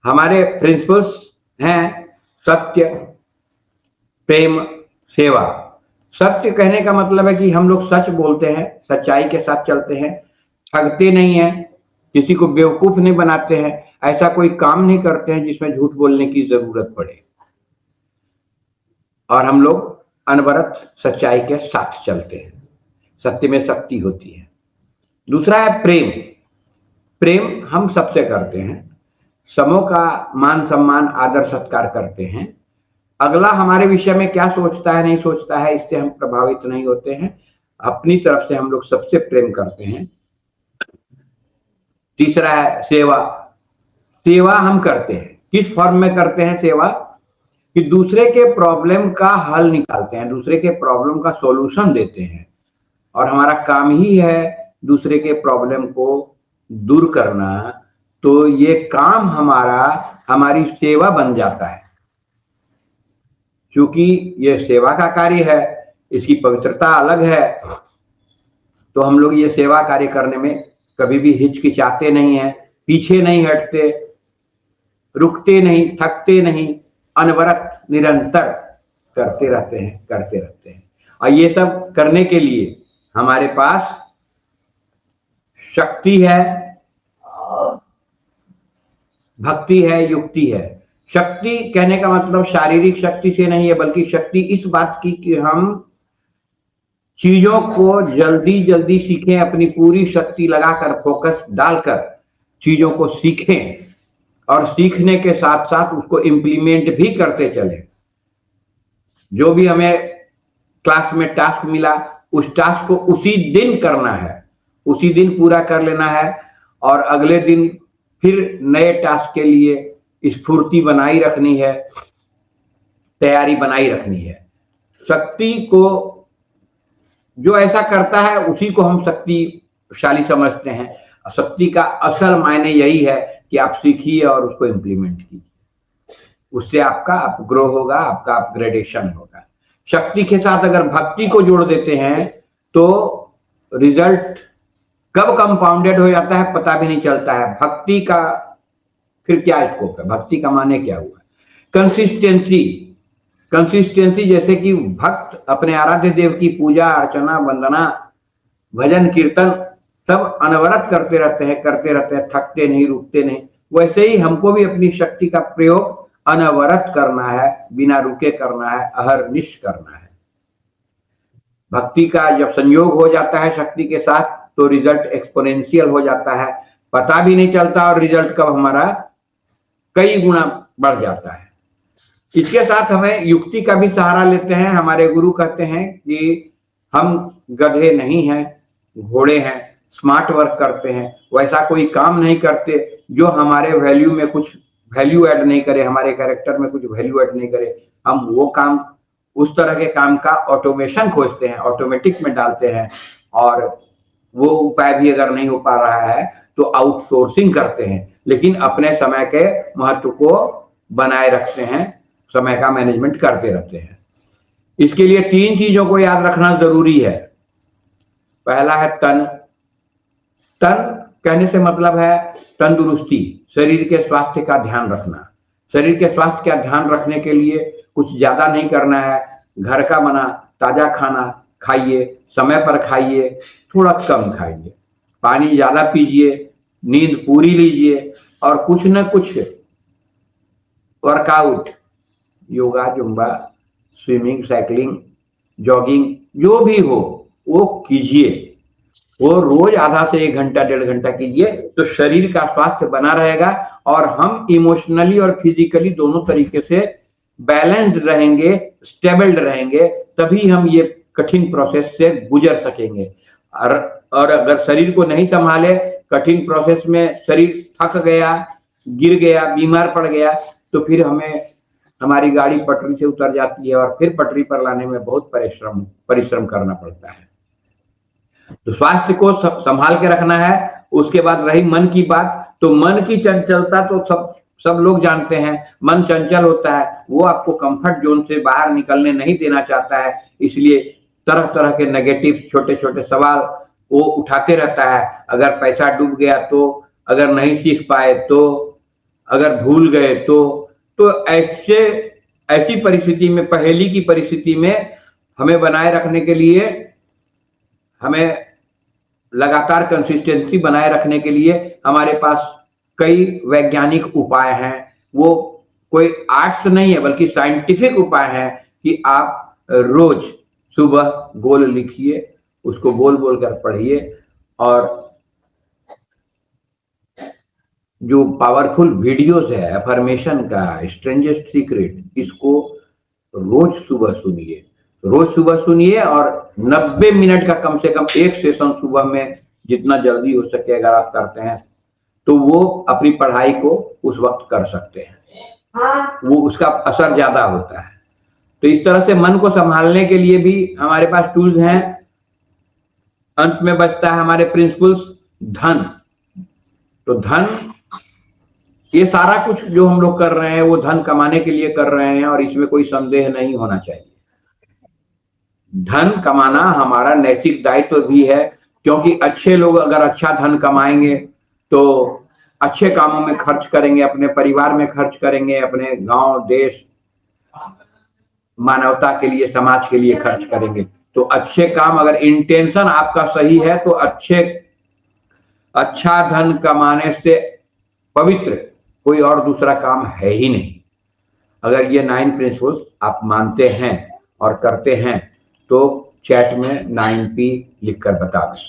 हमारे प्रिंसिपल्स हैं सत्य, प्रेम, सेवा। सत्य कहने का मतलब है कि हम लोग सच बोलते हैं, सच्चाई के साथ चलते हैं, ठगते नहीं हैं, किसी को बेवकूफ नहीं बनाते हैं, ऐसा कोई काम नहीं करते हैं जिसमें झूठ बोलने की जरूरत पड़े, और हम लोग अनवरत सच्चाई के साथ चलते हैं। सत्य में शक्ति होती है। दूसरा है प्रेम। प्रेम हम सबसे करते हैं, समों का मान सम्मान आदर सत्कार करते हैं। अगला हमारे विषय में क्या सोचता है नहीं सोचता है इससे हम प्रभावित नहीं होते हैं, अपनी तरफ से हम लोग सबसे प्रेम करते हैं। तीसरा है सेवा। सेवा हम करते हैं, किस फॉर्म में करते हैं सेवा, कि दूसरे के प्रॉब्लम का हल निकालते हैं, दूसरे के प्रॉब्लम का सॉल्यूशन देते हैं, और हमारा काम ही है दूसरे के प्रॉब्लम को दूर करना। तो ये काम हमारा हमारी सेवा बन जाता है। क्योंकि ये सेवा का कार्य है, इसकी पवित्रता अलग है, तो हम लोग ये सेवा कार्य करने में कभी भी हिचकिचाते नहीं हैं, पीछे नहीं हटते, रुकते नहीं, थकते नहीं, अनवरत निरंतर करते रहते हैं। और ये सब करने के लिए हमारे पास शक्ति है, भक्ति है, युक्ति है। शक्ति कहने का मतलब शारीरिक शक्ति से नहीं है, बल्कि शक्ति इस बात की कि हम चीजों को जल्दी जल्दी सीखें, अपनी पूरी शक्ति लगाकर, फोकस डालकर चीजों को सीखें, और सीखने के साथ साथ उसको इम्प्लीमेंट भी करते चलें। जो भी हमें क्लास में टास्क मिला, उस टास्क को उसी दिन करना है, उसी दिन पूरा कर लेना है, और अगले दिन फिर नए टास्क के लिए स्फूर्ति बनाई रखनी है, तैयारी बनाई रखनी है। शक्ति को जो ऐसा करता है उसी को हम शक्तिशाली समझते हैं। शक्ति का असल मायने यही है कि आप सीखिए और उसको इम्प्लीमेंट कीजिए, उससे आपका अपग्रो होगा, आपका अपग्रेडेशन होगा। शक्ति के साथ अगर भक्ति को जोड़ देते हैं तो रिजल्ट कब कंपाउंडेड हो जाता है पता भी नहीं चलता है। भक्ति का फिर क्या स्कोप है, भक्ति का माने क्या हुआ, कंसिस्टेंसी। कंसिस्टेंसी जैसे कि भक्त अपने आराध्य देव की पूजा अर्चना, वंदना, भजन, कीर्तन सब अनवरत करते रहते हैं, थकते नहीं, रुकते नहीं। वैसे ही हमको भी अपनी शक्ति का प्रयोग अनवरत करना है, बिना रुके करना है, अहरनिश करना है। भक्ति का जब संयोग हो जाता है शक्ति के साथ तो रिजल्ट एक्सपोनेंशियल हो जाता है, पता भी नहीं चलता, और रिजल्ट कब हमारा कई गुना बढ़ जाता है। इसके साथ हमें युक्ति का भी सहारा लेते हैं। हमारे गुरु कहते हैं कि हम गधे नहीं हैं, घोड़े हैं, स्मार्ट वर्क करते हैं, वैसा कोई काम नहीं करते जो हमारे वैल्यू में कुछ वैल्यू ऐड नहीं करे, हमारे कैरेक्टर में कुछ वैल्यू ऐड नहीं करे। हम वो काम, उस तरह के काम का ऑटोमेशन खोजते हैं, ऑटोमेटिक में डालते हैं, और वो उपाय भी अगर नहीं हो पा रहा है तो आउटसोर्सिंग करते हैं, लेकिन अपने समय के महत्व को बनाए रखते हैं, समय का मैनेजमेंट करते रहते हैं। इसके लिए 3 चीजों को याद रखना जरूरी है। पहला है तन। तन कहने से मतलब है तंदुरुस्ती, शरीर के स्वास्थ्य का ध्यान रखना। शरीर के स्वास्थ्य का ध्यान रखने के लिए कुछ ज्यादा नहीं करना है, घर का बना ताजा खाना खाइए, समय पर खाइए, थोड़ा कम खाइए, पानी ज्यादा पीजिए, नींद पूरी लीजिए, और कुछ न कुछ workout, yoga, Zumba, swimming, cycling, jogging, जो भी हो वो कीजिए। वो रोज आधा से 1 घंटा 1.5 घंटा कीजिए, तो शरीर का स्वास्थ्य बना रहेगा, और हम इमोशनली और फिजिकली दोनों तरीके से बैलेंस्ड रहेंगे, स्टेबल्ड रहेंगे, तभी हम ये कठिन प्रोसेस से गुजर सकेंगे। और अगर शरीर को नहीं संभाले, कठिन प्रोसेस में शरीर थक गया, गिर गया, बीमार पड़ गया, तो फिर हमारी गाड़ी पटरी से उतर जाती है, और फिर पटरी पर लाने में बहुत परिश्रम करना पड़ता है। तो स्वास्थ्य को संभाल के रखना है। उसके बाद रही मन की बात, तो मन की चंचलता तो सब लोग जानते हैं। मन चंचल होता है, वो आपको कंफर्ट जोन से बाहर निकलने नहीं देना चाहता है, इसलिए तरह तरह के नेगेटिव छोटे छोटे सवाल वो उठाते रहता है। अगर पैसा डूब गया तो, अगर नहीं सीख पाए तो, अगर भूल गए तो ऐसी परिस्थिति में, पहेली की परिस्थिति में हमें बनाए रखने के लिए, हमें लगातार कंसिस्टेंसी बनाए रखने के लिए हमारे पास कई वैज्ञानिक उपाय हैं। वो कोई आर्ट्स नहीं है बल्कि साइंटिफिक उपाय है कि आप रोज सुबह गोल लिखिए, उसको बोल बोल कर पढ़िए, और जो पावरफुल वीडियोस है अफर्मेशन का, स्ट्रेंजेस्ट सीक्रेट, इसको रोज सुबह सुनिए, रोज सुबह सुनिए। और 90 मिनट का कम से कम एक सेशन सुबह में जितना जल्दी हो सके अगर आप करते हैं तो वो अपनी पढ़ाई को उस वक्त कर सकते हैं, वो उसका असर ज्यादा होता है। तो इस तरह से मन को संभालने के लिए भी हमारे पास टूल्स हैं। अंत में बचता है हमारे प्रिंसिपल्स, धन। तो धन, ये सारा कुछ जो हम लोग कर रहे हैं वो धन कमाने के लिए कर रहे हैं, और इसमें कोई संदेह नहीं होना चाहिए। धन कमाना हमारा नैतिक दायित्व भी है, क्योंकि अच्छे लोग अगर अच्छा धन कमाएंगे तो अच्छे कामों में खर्च करेंगे, अपने परिवार में खर्च करेंगे, अपने गांव, देश, मानवता के लिए, समाज के लिए खर्च करेंगे। तो अच्छे काम, अगर इंटेंशन आपका सही है तो अच्छा धन कमाने से पवित्र कोई और दूसरा काम है ही नहीं। अगर ये 9 प्रिंसिपल्स आप मानते हैं और करते हैं तो चैट में 9P लिखकर बता दें।